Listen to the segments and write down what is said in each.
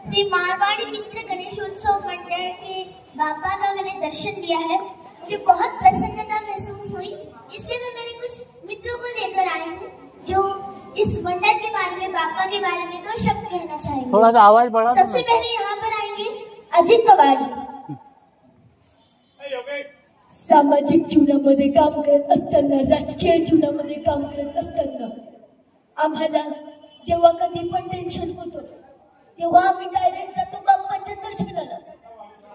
श्री मारवाड़ी मित्र गणेशोत्सव मंडल के बाबा का मैंने दर्शन दिया है, मुझे बहुत प्रसन्नता महसूस हुई। इसलिए मैं मेरे कुछ मित्रों को लेकर आई हूँ जो इस मंडल के बारे में, बाबा के बारे में दो शब्द कहना चाहेंगे। थोड़ा सा आवाज बढ़ा। सबसे पहले यहाँ पर आएंगे अजित पवार जी। सामाजिक जीवनामध्ये काम करत असताना, राजकीय जीवनामध्ये काम करत असताना आम्हाला जेव्हा कधी पण टेन्शन होतं तेव्हा आम्ही डायरेक्ट जातो बाप्पाच्या दर्शनाला।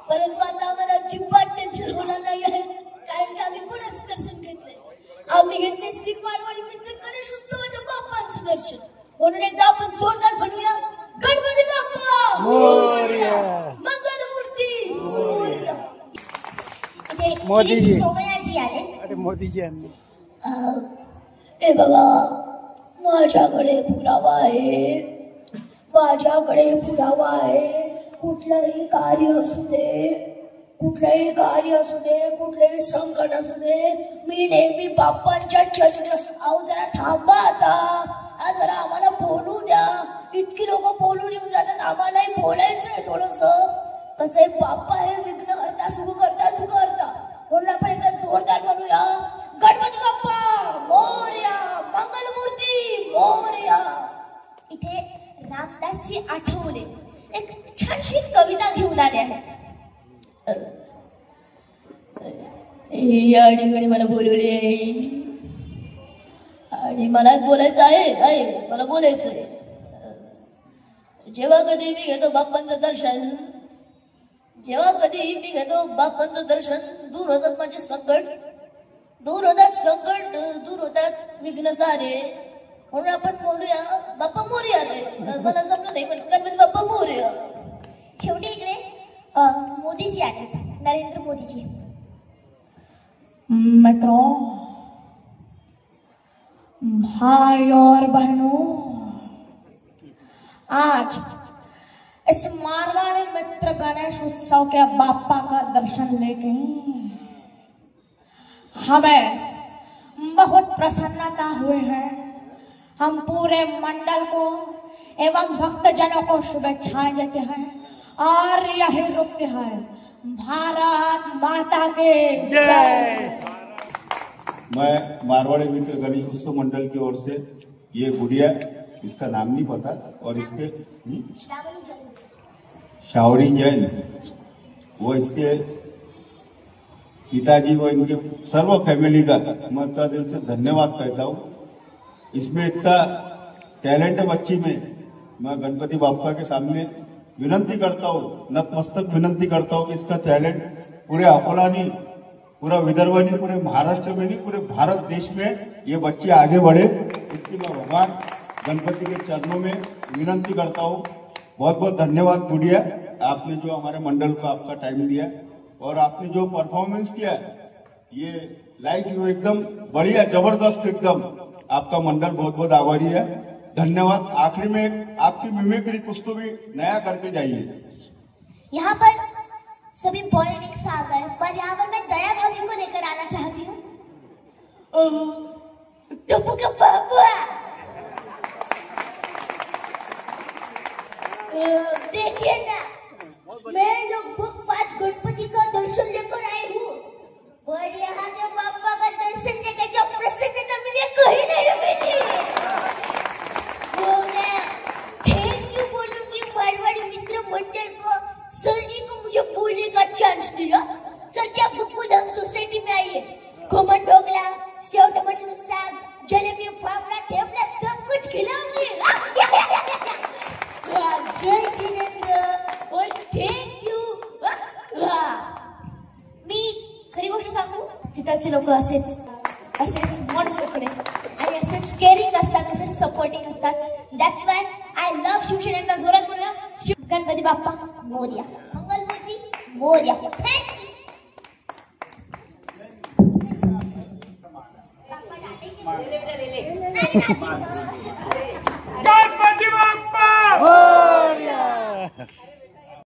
परंतु आता आम्हाला अजिबात टेन्शन होणार नाही आहे, कारण की आम्ही कोणाचं दर्शन घेतलंय? आम्ही घेतले श्री मारवाडी मित्र गणेशोत्सवाच्या बाप्पांचं दर्शन। म्हणून एकदा आपण जोरदार म्हणूया, गणपती बाप्पा मोरया, मंगलमूर्ती मोरया। मोदी जी, सोमयाजी आले। अरे मोदी जी आले। ए बाबा, माझ्याकडे पुरावा आहे, माझ्याकडे पुरावा आहे। कुठलंही कार्य असू दे, कुठलंही कार्य असू दे, कुठलंही संकट असू दे, मी नेहमी बाप्पांच्या चरणी। अहो जरा थांबा आता, आज जरा आम्हाला बोलू द्या। इतकी लोक बोलून येऊन जातात, आम्हालाही बोलायचं आहे थोडस। कसं आहे, बाप्पा हे विघ्नहर्ता, सुख करता, दुःख करता। म्हणून आपण एकदा जोरदार म्हणूया, गणपती बाप्पा मोरया, मंगलमूर्ती मोरया। इथे रामदासजी आठवले एक छानशी कविता घेऊन आले आहेत। या ठिकाणी मला बोलवले आणि मलाच बोलायचं आहे, मला बोलायचं आहे। जेव्हा कधी मी घेतो बाप्पांचं दर्शन, जेव्हा कधी मी घेतो बाप्पांचं दर्शन, दूर होतात माझे संकट, दूर होतात संकट, दूर होतात विघ्न सारे। म्हणून आपण बोलूया, बाप्पा मोरया रे। मला जमलं नाही पण गणपती बाप्पा मोरया। शेवटी इकडे मोदीजी आले, नरेंद्र मोदीजी। मित्रों, भाई और बहनों, आज इस मारवाड़ी मित्र गणेश उत्सव के बाप्पा का दर्शन लेके हमें बहुत प्रसन्नता हुई है। हम पूरे मंडल को एवं भक्तजनों को शुभेच्छाएं देते हैं और यही रुकते हैं। भारत माता के जय। मैं मारवाड़ी मित्र गणेश उत्सव मंडल की ओर से ये गुड़िया, इसका नाम नहीं पता, और इसके शावरी जैन, वो इसके पिताजी व इनके सर्व फैमिली का मैं तहे दिल से धन्यवाद कहता हूँ। इसमें इतना टैलेंट है बच्ची में, मैं गणपति बाप्पा के सामने विनंती करता हूँ, नतमस्तक विनंती करता हूँ कि इसका टैलेंट पूरे अकोला नहीं, पूरा विदर्भ नहीं, पूरे महाराष्ट्र में नहीं, पूरे भारत देश में ये बच्चे आगे बढ़े, इसकी मैं भगवान गणपति के चरणों में विनंती करता हूँ। बहुत बहुत धन्यवाद गुड़िया, आपने जो हमारे मंडल को आपका टाइम दिया और आपने जो परफॉर्मेंस किया, ये लाइक यू एकदम बढ़िया, जबरदस्त एकदम। आपका मंडल बहुत बहुत आभारी है, धन्यवाद। आखिरी में आपकी मिमिक्री कुछ तो भी नया करके जाइए। यहाँ पर सभी पॉलिटिक्स आ गए, पर यहाँ पर मैं दया भाभी को लेकर आना चाहती हूँ। टप्पू के पापा, देखिए ना, मैं लगभग 5 गणपति का दर्शन लेकर आई हूँ, और यहाँ के बाप्पा का दर्शन लेकर जो प्रसन्नता मुझे कहीं नहीं मिली। थैंक यू बोलूंगी मारवाड़ी मित्र मंडल को, सर जी को मुझे बोलने का चांस दिया। सर जी, आप बुकुदम सोसाइटी में आइए, घुमन ढोकला, सेव टमाटर साग, जलेबी, फाफड़ा, थेपला सब कुछ खिलाऊंगी। जय जिनेंद्र और थँक यू। मी खरी गोष्ट सांगू, तिथलचे लोक असेच मन मोकळे आणि असेच केअरिंग असतात, असेच सपोर्टिंग असतात। That's why I love Shiv Sena. एकदा जोरात बोलूया, गणपती बाप्पा मोरया, मंगलमूर्ती मोरया। Thank you.